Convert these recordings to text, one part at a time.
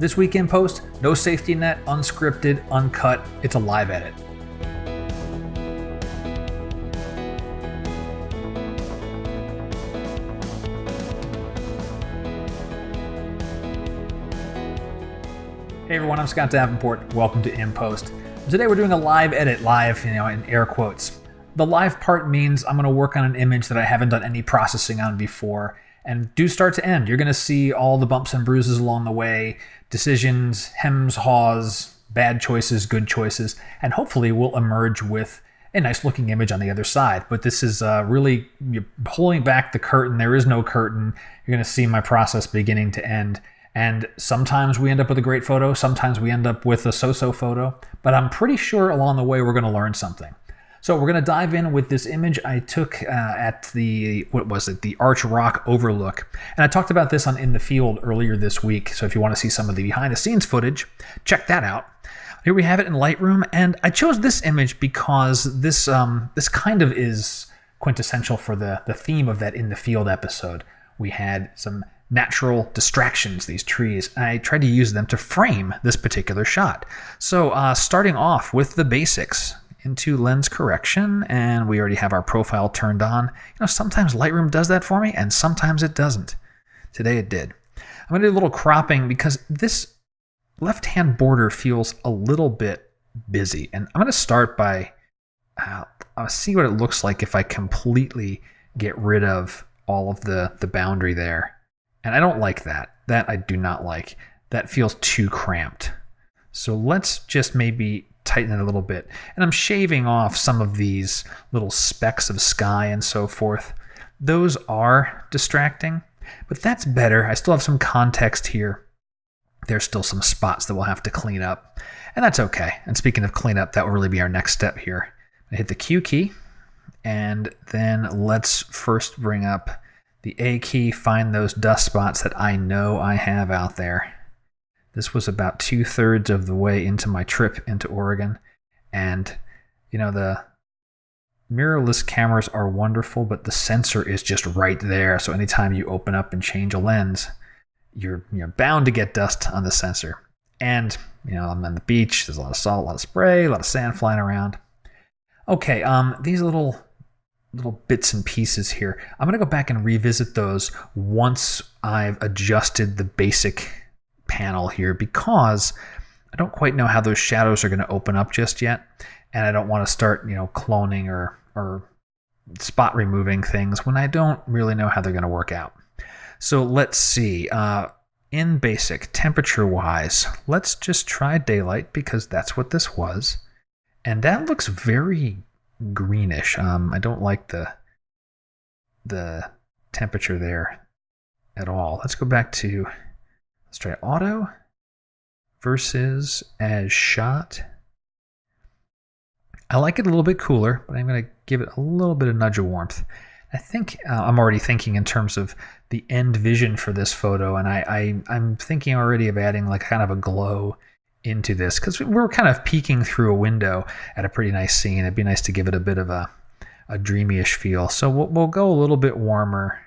This week in post, no safety net, unscripted, uncut, it's a live edit. Hey everyone, I'm Scott Davenport. Welcome to In Post. Today we're doing a live edit, live, in air quotes. The live part means I'm going to work on an image that I haven't done any processing on before, and do start to end. You're going to see all the bumps and bruises along the way, decisions, hems, haws, bad choices, good choices, and hopefully we'll emerge with a nice looking image on the other side. But this is really, you're pulling back the curtain. There is no curtain. You're going to see my process beginning to end. And sometimes we end up with a great photo, sometimes we end up with a so-so photo, but I'm pretty sure along the way we're going to learn something. So we're going to dive in with this image I took at the, the Arch Rock Overlook. And I talked about this on In the Field earlier this week, so if you want to see some of the behind the scenes footage, check that out. Here we have it in Lightroom, and I chose this image because this kind of is quintessential for the theme of that In the Field episode. We had some natural distractions, these trees. I tried to use them to frame this particular shot. So starting off with the basics, into lens correction, and we already have our profile turned on. Sometimes Lightroom does that for me, and sometimes it doesn't. Today it did. I'm going to do a little cropping because this left-hand border feels a little bit busy, and I'm going to start by I'll see what it looks like if I completely get rid of all of the boundary there. And I don't like that. That I do not like. That feels too cramped. So let's just maybe tighten it a little bit. And I'm shaving off some of these little specks of sky and so forth. Those are distracting, but that's better. I still have some context here. There's still some spots that we'll have to clean up, and that's okay. And speaking of cleanup, that will really be our next step here. I hit the Q key, and then let's first bring up the A key, find those dust spots that I know I have out there. This was about 2/3 of the way into my trip into Oregon. And, the mirrorless cameras are wonderful, but the sensor is just right there. So anytime you open up and change a lens, you're bound to get dust on the sensor. And, I'm on the beach. There's a lot of salt, a lot of spray, a lot of sand flying around. Okay, these little bits and pieces here, I'm going to go back and revisit those once I've adjusted the basic panel here, because I don't quite know how those shadows are going to open up just yet, and I don't want to start cloning or spot removing things when I don't really know how they're going to work out. So let's see, in basic, temperature wise, let's just try daylight because that's what this was, and that looks very greenish. I don't like the temperature there at all. Let's go back to, let's try auto versus as shot. I like it a little bit cooler, but I'm going to give it a little bit of nudge of warmth. I think I'm already thinking in terms of the end vision for this photo, and I'm thinking already of adding like kind of a glow into this, because we're kind of peeking through a window at a pretty nice scene. It'd be nice to give it a bit of a dreamy-ish feel. So we'll go a little bit warmer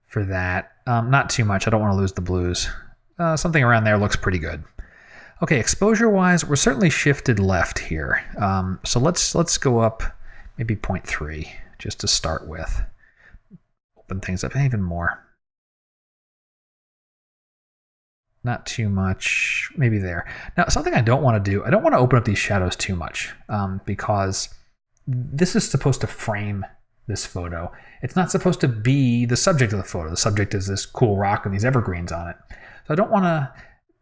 for that. Not too much. I don't want to lose the blues. Something around there looks pretty good. Okay, exposure-wise, we're certainly shifted left here. So let's go up maybe 0.3 just to start with. Open things up even more. Not too much, maybe there. Now, something I don't want to do, I don't want to open up these shadows too much because this is supposed to frame this photo. It's not supposed to be the subject of the photo. The subject is this cool rock and these evergreens on it. So I don't want to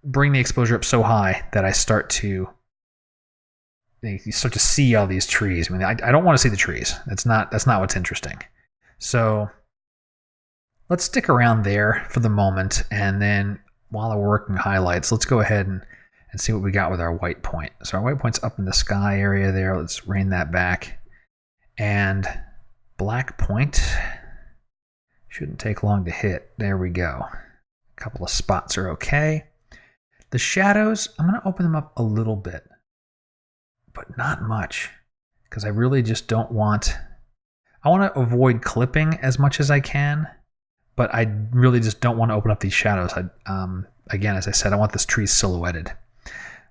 bring the exposure up so high that I start to see all these trees. I mean, I don't want to see the trees. That's not what's interesting. So let's stick around there for the moment, and then while we're working highlights, let's go ahead and see what we got with our white point. So our white point's up in the sky area there. Let's rein that back. And black point shouldn't take long to hit. There we go. A couple of spots are okay. The shadows, I'm going to open them up a little bit, but not much, because I really just don't want, I want to avoid clipping as much as I can, but I really just don't want to open up these shadows. Again, as I said, I want this tree silhouetted.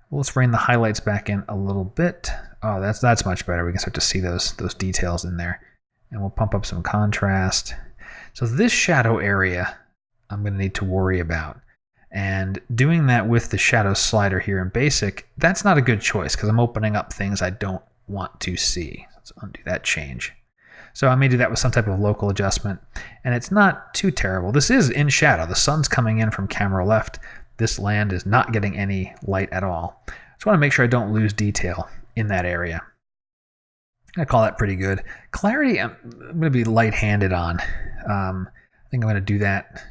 Well, let's bring the highlights back in a little bit. Oh, that's much better. We can start to see those details in there. And we'll pump up some contrast. So this shadow area I'm going to need to worry about. And doing that with the shadow slider here in basic, that's not a good choice because I'm opening up things I don't want to see. Let's undo that change. So I may do that with some type of local adjustment, and it's not too terrible. This is in shadow. The sun's coming in from camera left. This land is not getting any light at all. Just want to make sure I don't lose detail in that area. I call that pretty good. Clarity, I'm going to be light-handed on. I think I'm going to do that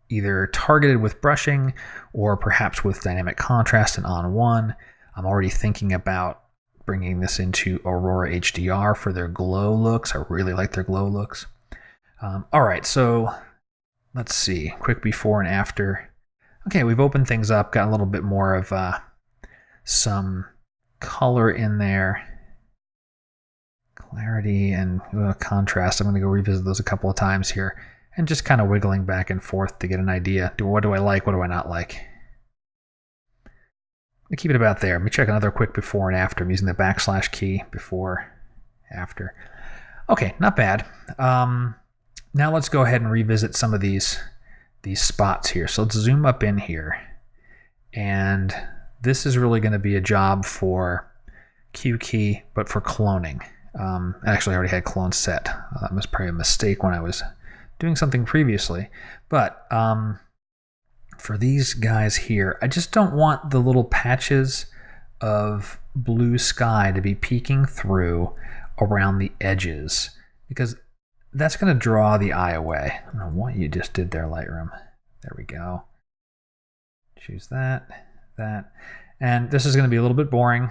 either targeted with brushing or perhaps with dynamic contrast and ON1. I'm already thinking about bringing this into Aurora HDR for their glow looks. I really like their glow looks. All right, so let's see. Quick before and after. Okay, we've opened things up, got a little bit more of some color in there. Clarity and contrast. I'm going to go revisit those a couple of times here and just kind of wiggling back and forth to get an idea. What do I like? What do I not like? I keep it about there. Let me check another quick before and after. I'm using the backslash key, before, after. Okay, not bad. Now let's go ahead and revisit some of these spots here. So let's zoom up in here. And this is really going to be a job for Q key, but for cloning. Actually, I already had clone set. That was probably a mistake when I was doing something previously. But for these guys here, I just don't want the little patches of blue sky to be peeking through around the edges, because that's going to draw the eye away. I don't know what you just did there, Lightroom. There we go. Choose that. And this is going to be a little bit boring,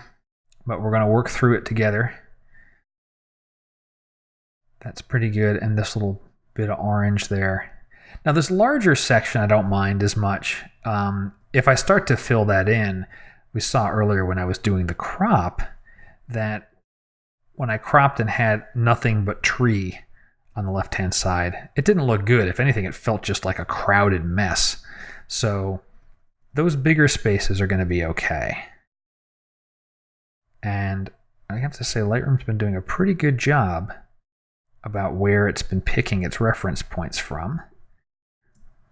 but we're going to work through it together. That's pretty good. And this little bit of orange there. Now this larger section I don't mind as much. If I start to fill that in, we saw earlier when I was doing the crop that when I cropped and had nothing but tree on the left-hand side, it didn't look good. If anything, it felt just like a crowded mess. So those bigger spaces are going to be okay. And I have to say Lightroom's been doing a pretty good job about where it's been picking its reference points from.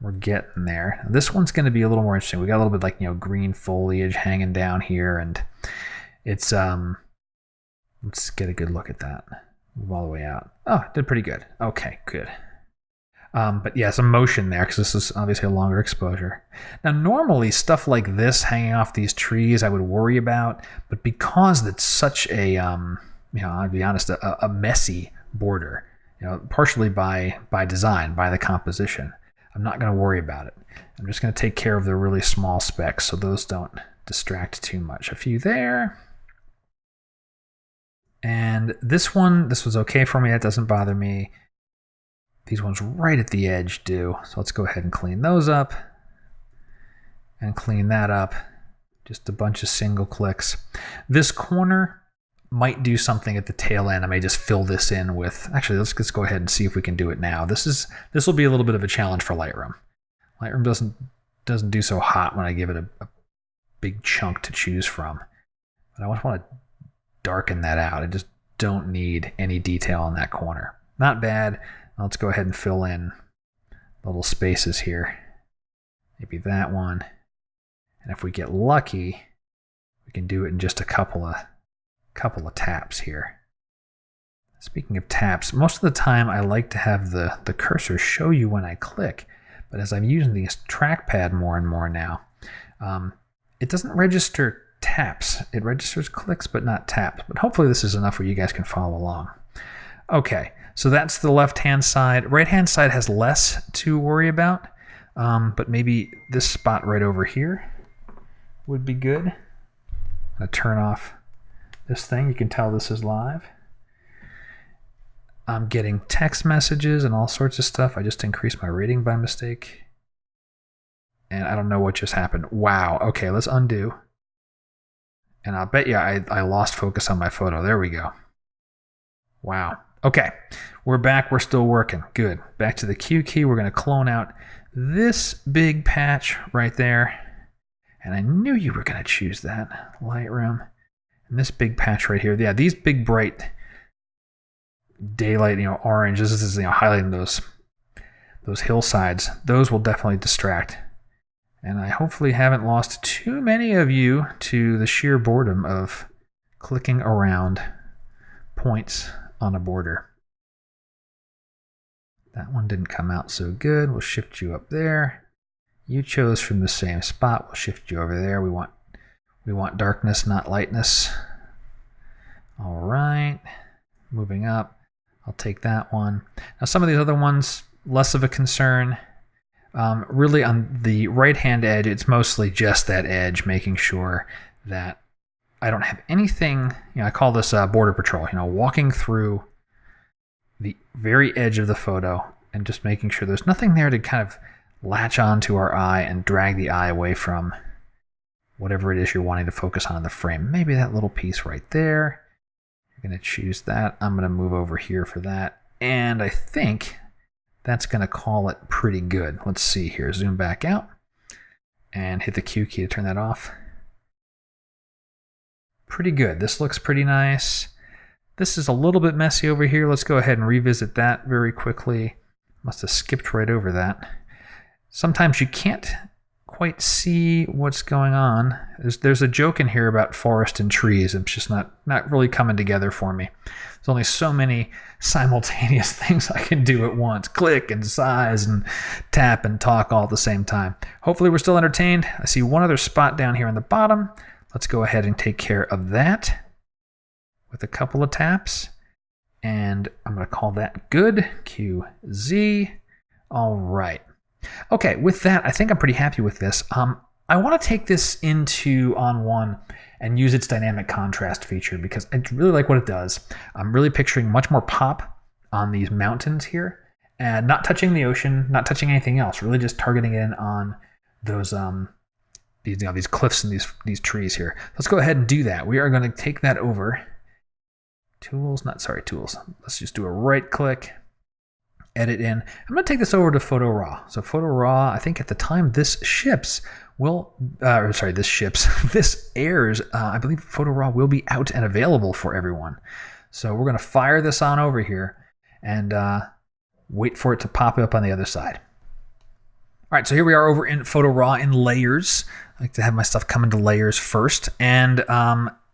We're getting there. Now, this one's going to be a little more interesting. We got a little bit like, green foliage hanging down here, and it's let's get a good look at that. Move all the way out. Oh, did pretty good. Okay, good. But yeah, some motion there because this is obviously a longer exposure. Now, normally stuff like this hanging off these trees I would worry about, but because it's such a, I'll be honest, a messy border, partially by design, by the composition, I'm not going to worry about it. I'm just going to take care of the really small specks so those don't distract too much. A few there. And this was okay for me. That doesn't bother me. These ones right at the edge do. So let's go ahead and clean those up. And clean that up. Just a bunch of single clicks. This corner might do something at the tail end. I may just fill this in with... Actually, let's go ahead and see if we can do it now. This will be a little bit of a challenge for Lightroom. Lightroom doesn't do so hot when I give it a big chunk to choose from. But I just want to darken that out. I just don't need any detail in that corner. Not bad. Let's go ahead and fill in little spaces here. Maybe that one. And if we get lucky, we can do it in just a couple of taps here. Speaking of taps, most of the time I like to have the cursor show you when I click, but as I'm using this trackpad more and more now, it doesn't register taps. It registers clicks, but not taps. But hopefully this is enough where you guys can follow along. Okay, so that's the left-hand side. Right-hand side has less to worry about, but maybe this spot right over here would be good. I'm going to turn off this thing. You can tell this is live. I'm getting text messages and all sorts of stuff. I just increased my rating by mistake. And I don't know what just happened. Wow. Okay, let's undo. And I'll bet you I lost focus on my photo. There we go. Wow. Okay, we're back. We're still working. Good. Back to the Q key. We're going to clone out this big patch right there. And I knew you were going to choose that. Lightroom. And this big patch right here. Yeah, these big bright daylight, orange. This is, highlighting those hillsides. Those will definitely distract. And I hopefully haven't lost too many of you to the sheer boredom of clicking around points on a border. That one didn't come out so good. We'll shift you up there. You chose from the same spot. We'll shift you over there. We want darkness, not lightness. All right. Moving up. I'll take that one. Now some of these other ones, less of a concern. Really on the right-hand edge, it's mostly just that edge, making sure that I don't have anything, I call this border patrol, walking through the very edge of the photo and just making sure there's nothing there to kind of latch onto our eye and drag the eye away from whatever it is you're wanting to focus on in the frame. Maybe that little piece right there. You're going to choose that. I'm going to move over here for that. And I think that's going to call it pretty good. Let's see here. Zoom back out and hit the Q key to turn that off. Pretty good. This looks pretty nice. This is a little bit messy over here. Let's go ahead and revisit that very quickly. Must have skipped right over that. Sometimes you can't quite see what's going on. There's a joke in here about forest and trees. It's just not really coming together for me. There's only so many simultaneous things I can do at once. Click and size and tap and talk all at the same time. Hopefully we're still entertained. I see one other spot down here on the bottom. Let's go ahead and take care of that with a couple of taps. And I'm going to call that good. QZ. All right. Okay, with that, I think I'm pretty happy with this. I want to take this into ON1 and use its dynamic contrast feature because I really like what it does. I'm really picturing much more pop on these mountains here, and not touching the ocean, not touching anything else, really just targeting in on those these cliffs and these trees here. Let's go ahead and do that. We are going to take that over. Tools. Let's just do a right click. Edit in. I'm going to take this over to Photo RAW. So Photo RAW, I think at the time this ships, this airs, I believe Photo RAW will be out and available for everyone. So we're going to fire this on over here and wait for it to pop up on the other side. All right, so here we are over in Photo RAW in layers. I like to have my stuff come into layers first. And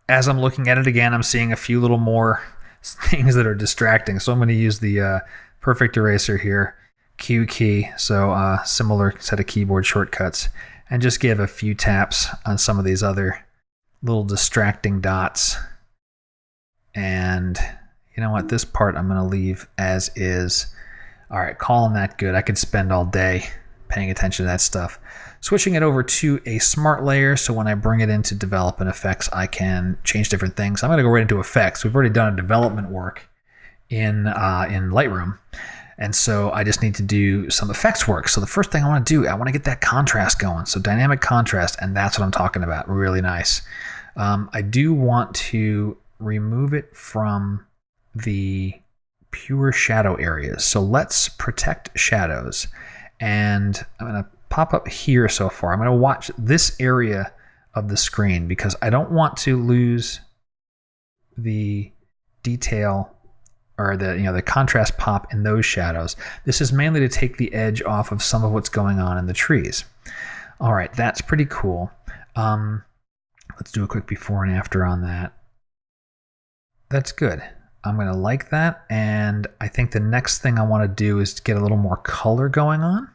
as I'm looking at it again, I'm seeing a few little more things that are distracting. So I'm going to use the perfect eraser here, Q key, so similar set of keyboard shortcuts, and just give a few taps on some of these other little distracting dots. And you know what, this part I'm going to leave as is. All right, calling that good. I could spend all day paying attention to that stuff. Switching it over to a smart layer, so when I bring it into development effects, I can change different things. I'm going to go right into effects. We've already done a development work in Lightroom, and so I just need to do some effects work. So the first thing I want to do, I want to get that contrast going. So dynamic contrast, and that's what I'm talking about. Really nice. I do want to remove it from the pure shadow areas. So let's protect shadows, and I'm going to pop up here so far. I'm going to watch this area of the screen because I don't want to lose the detail or the contrast pop in those shadows. This is mainly to take the edge off of some of what's going on in the trees. All right, that's pretty cool. Let's do a quick before and after on that. That's good. I'm going to like that, and I think the next thing I want to do is get a little more color going on.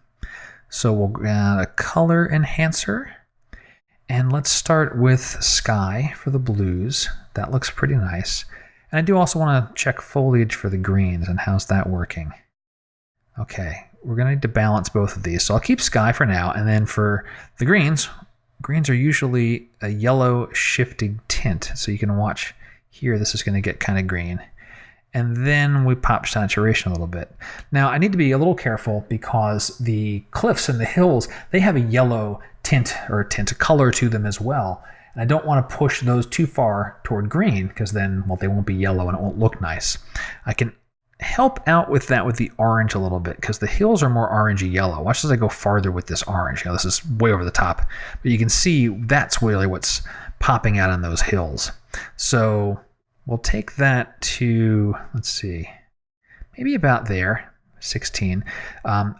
So we'll add a color enhancer, and let's start with sky for the blues. That looks pretty nice. And I do also want to check foliage for the greens, and how's that working? Okay, we're going to need to balance both of these. So I'll keep sky for now, and then for the greens are usually a yellow shifting tint. So you can watch here, this is going to get kind of green. And then we pop saturation a little bit. Now I need to be a little careful because the cliffs and the hills, they have a yellow tint or tint color to them as well. And I don't want to push those too far toward green because then, well, they won't be yellow and it won't look nice. I can help out with that with the orange a little bit, because the hills are more orangey yellow. Watch as I go farther with this orange. This is way over the top, but you can see that's really what's popping out on those hills. So we'll take that to, let's see, maybe about there, 16.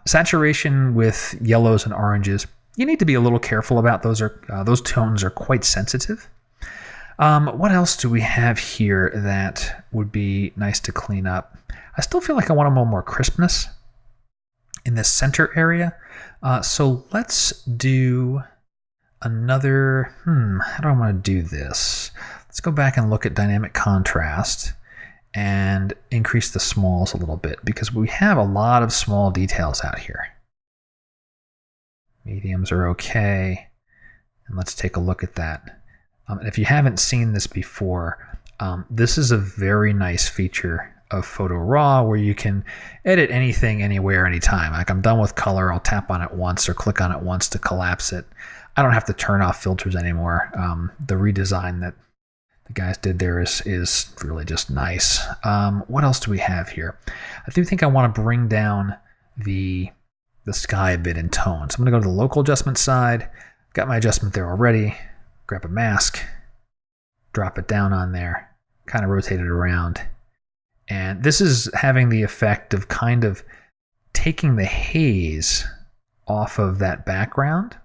Saturation with yellows and oranges, you need to be a little careful about. Those tones are quite sensitive. What else do we have here that would be nice to clean up? I still feel like I want a little more crispness in this center area. So let's do another, how do I want to do this? Let's go back and look at dynamic contrast and increase the smalls a little bit, because we have a lot of small details out here. Mediums are okay. And let's take a look at that. And if you haven't seen this before, this is a very nice feature of Photo RAW where you can edit anything, anywhere, anytime. Like I'm done with color, I'll tap on it once or click on it once to collapse it. I don't have to turn off filters anymore. The redesign that the guys did there is really just nice. What else do we have here? I do think I want to bring down the sky a bit in tone. So I'm going to go to the local adjustment side. Got my adjustment there already. Grab a mask, drop it down on there, kind of rotate it around. And this is having the effect of kind of taking the haze off of that background.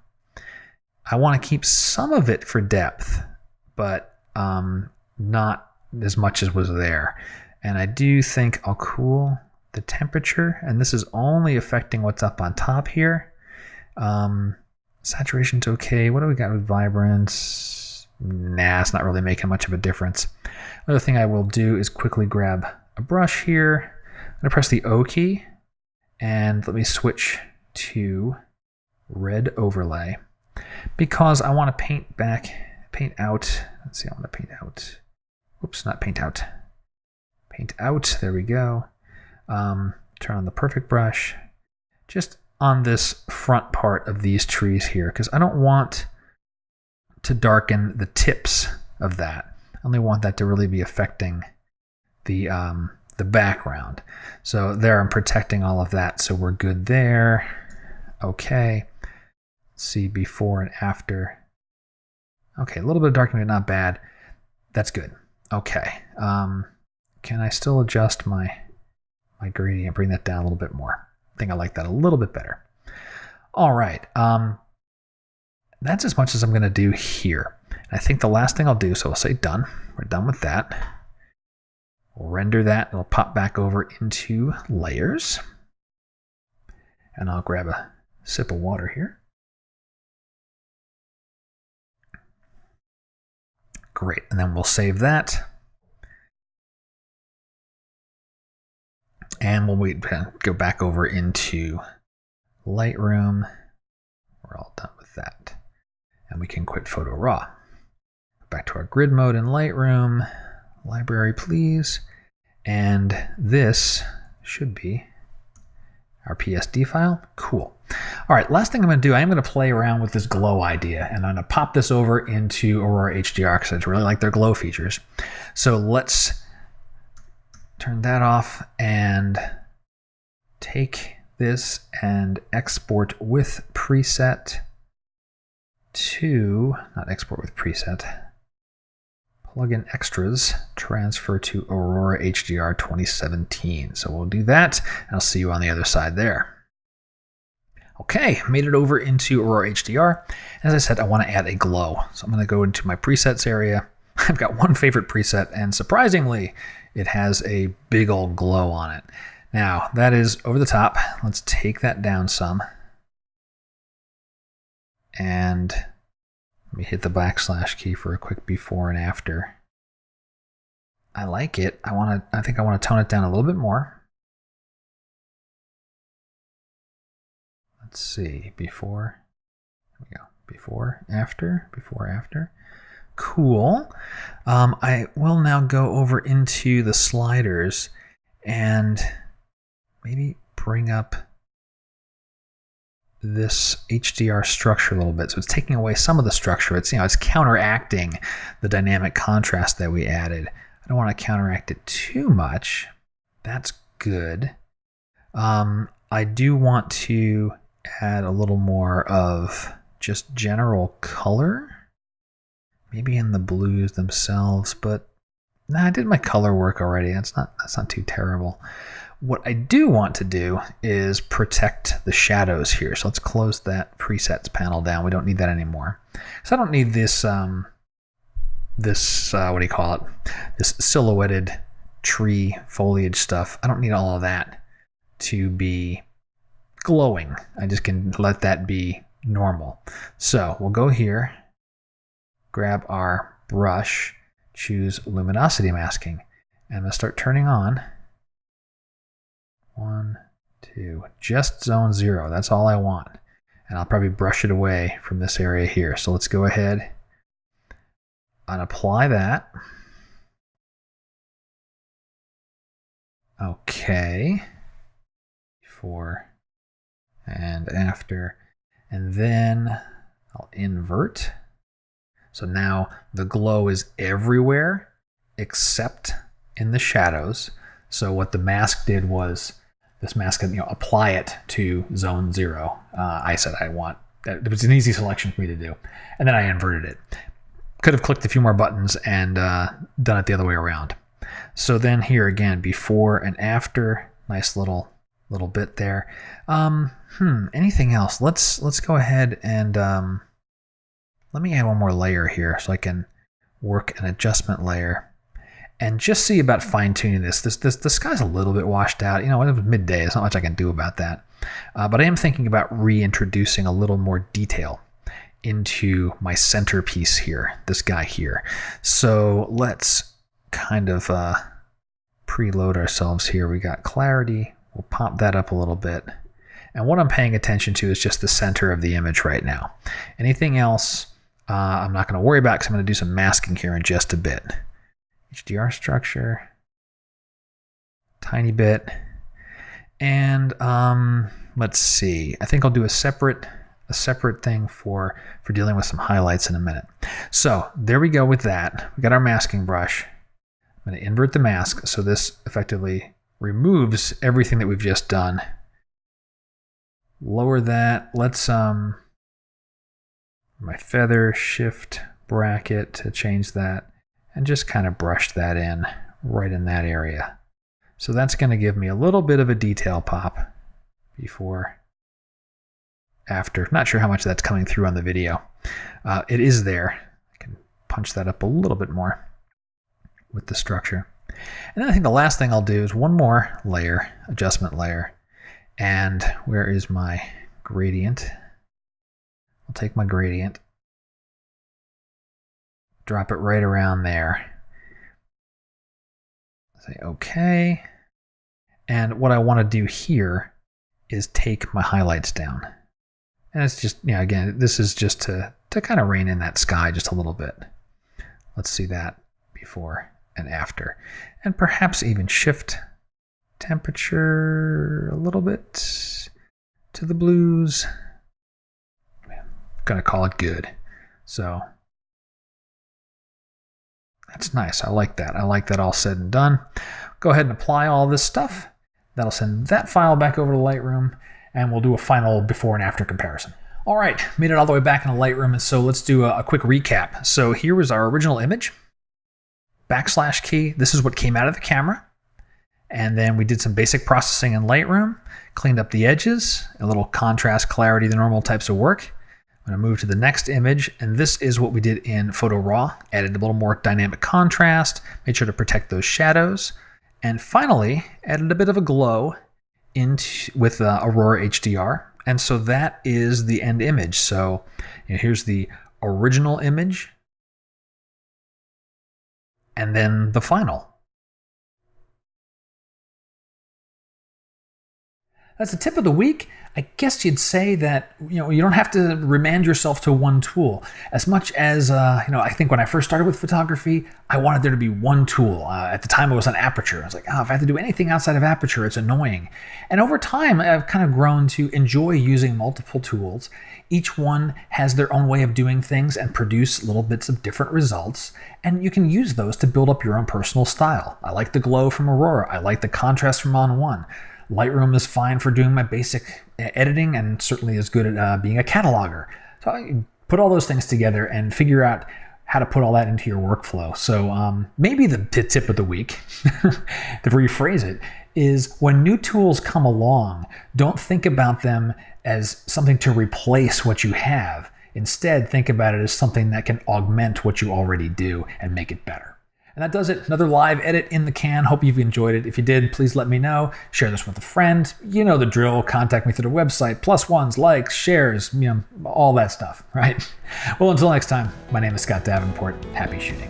I want to keep some of it for depth, but not as much as was there. And I do think I'll cool the temperature, and this is only affecting what's up on top here. Saturation's okay. What do we got with vibrance? Nah, it's not really making much of a difference. Another thing I will do is quickly grab a brush here. I'm going to press the O key, and let me switch to red overlay, because I want to paint out. Let's see, I want to paint out. Oops, not paint out. Paint out, there we go. Turn on the perfect brush. Just on this front part of these trees here, because I don't want to darken the tips of that. I only want that to really be affecting the background. So there, I'm protecting all of that, so we're good there. Okay. Let's see before and after. Okay, a little bit of darkening, but not bad. That's good. Okay. Can I still adjust my gradient, bring that down a little bit more? I think I like that a little bit better. All right. That's as much as I'm going to do here. I think the last thing I'll do, so I'll say done. We're done with that. We'll render that. It'll pop back over into layers. And I'll grab a sip of water here. Great. And then we'll save that. And we'll go back over into Lightroom. We're all done with that. And we can quit Photo RAW. Back to our grid mode in Lightroom. Library, please. And this should be our PSD file. Cool. All right, last thing I'm going to do, I am going to play around with this glow idea, and I'm going to pop this over into Aurora HDR because I really like their glow features. So let's turn that off and take this and export with preset to, not export with preset, plugin extras, transfer to Aurora HDR 2017. So we'll do that, and I'll see you on the other side there. Okay, made it over into Aurora HDR. As I said, I want to add a glow. So I'm going to go into my presets area. I've got one favorite preset, and surprisingly, it has a big old glow on it. Now, that is over the top. Let's take that down some. And let me hit the backslash key for a quick before and after. I like it. I think I want to tone it down a little bit more. Let's see, before. There we go. Before, after, before, after. Cool. I will now go over into the sliders and maybe bring up this HDR structure a little bit. So it's taking away some of the structure. It's, it's counteracting the dynamic contrast that we added. I don't want to counteract it too much. That's good. I do want to add a little more of just general color, maybe in the blues themselves, but nah, I did my color work already. That's not too terrible. What I do want to do is protect the shadows here. So let's close that presets panel down. We don't need that anymore. So I don't need this, what do you call it? This silhouetted tree foliage stuff. I don't need all of that to be glowing. I just can let that be normal. So we'll go here, grab our brush, choose luminosity masking, and I'm going to start turning on 1, 2, just zone 0. That's all I want. And I'll probably brush it away from this area here. So let's go ahead and apply that. Okay. Before and after. And then I'll invert. So now the glow is everywhere except in the shadows. So what the mask did was, this mask can, apply it to zone 0. I said I want that. It was an easy selection for me to do. And then I inverted it. Could have clicked a few more buttons and done it the other way around. So then here again, before and after, nice little bit there. Anything else? Let's go ahead and let me add one more layer here so I can work an adjustment layer and just see about fine tuning this. The sky's a little bit washed out. It was midday. There's not much I can do about that. But I am thinking about reintroducing a little more detail into my centerpiece here, this guy here. So let's kind of preload ourselves here. We got clarity. We'll pop that up a little bit. And what I'm paying attention to is just the center of the image right now. Anything else, I'm not going to worry about because I'm going to do some masking here in just a bit. HDR structure, tiny bit. And let's see. I think I'll do a separate thing for dealing with some highlights in a minute. So there we go with that. We got our masking brush. I'm going to invert the mask so this effectively removes everything that we've just done. Lower that. Let's my feather, shift bracket to change that, and just kind of brush that in right in that area. So that's going to give me a little bit of a detail pop before, after. Not sure how much that's coming through on the video. It is there. I can punch that up a little bit more with the structure. And then I think the last thing I'll do is one more layer, adjustment layer. And where is my gradient? I'll take my gradient, drop it right around there. Say OK. And what I want to do here is take my highlights down. And it's just, again, this is just to kind of rein in that sky just a little bit. Let's see that before and after. And perhaps even shift temperature a little bit to the blues. I'm going to call it good. So that's nice. I like that. I like that all said and done. Go ahead and apply all this stuff. That'll send that file back over to Lightroom, and we'll do a final before and after comparison. All right, made it all the way back into Lightroom, and so let's do a quick recap. So here was our original image. / key, this is what came out of the camera. And then we did some basic processing in Lightroom, cleaned up the edges, a little contrast, clarity, the normal types of work. I'm going to move to the next image, and this is what we did in Photo RAW. Added a little more dynamic contrast, made sure to protect those shadows, and finally added a bit of a glow with Aurora HDR. And so that is the end image. So here's the original image, and then the final. That's the tip of the week. I guess you'd say that, you don't have to remand yourself to one tool. As much as, I think when I first started with photography, I wanted there to be one tool. At the time, it was on aperture. I was like, if I have to do anything outside of aperture, it's annoying. And over time, I've kind of grown to enjoy using multiple tools. Each one has their own way of doing things and produce little bits of different results. And you can use those to build up your own personal style. I like the glow from Aurora. I like the contrast from ON1. Lightroom is fine for doing my basic editing and certainly is good at being a cataloger. So I put all those things together and figure out how to put all that into your workflow. So maybe the tip of the week, to rephrase it, is when new tools come along, don't think about them as something to replace what you have. Instead, think about it as something that can augment what you already do and make it better. And that does it. Another live edit in the can. Hope you've enjoyed it. If you did, please let me know. Share this with a friend. You know the drill. Contact me through the website. +1s, likes, shares, all that stuff, right? Well, until next time, my name is Scott Davenport. Happy shooting.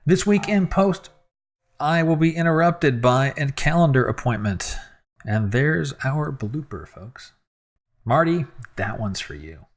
This week in post, I will be interrupted by a calendar appointment. And there's our blooper, folks. Marty, that one's for you.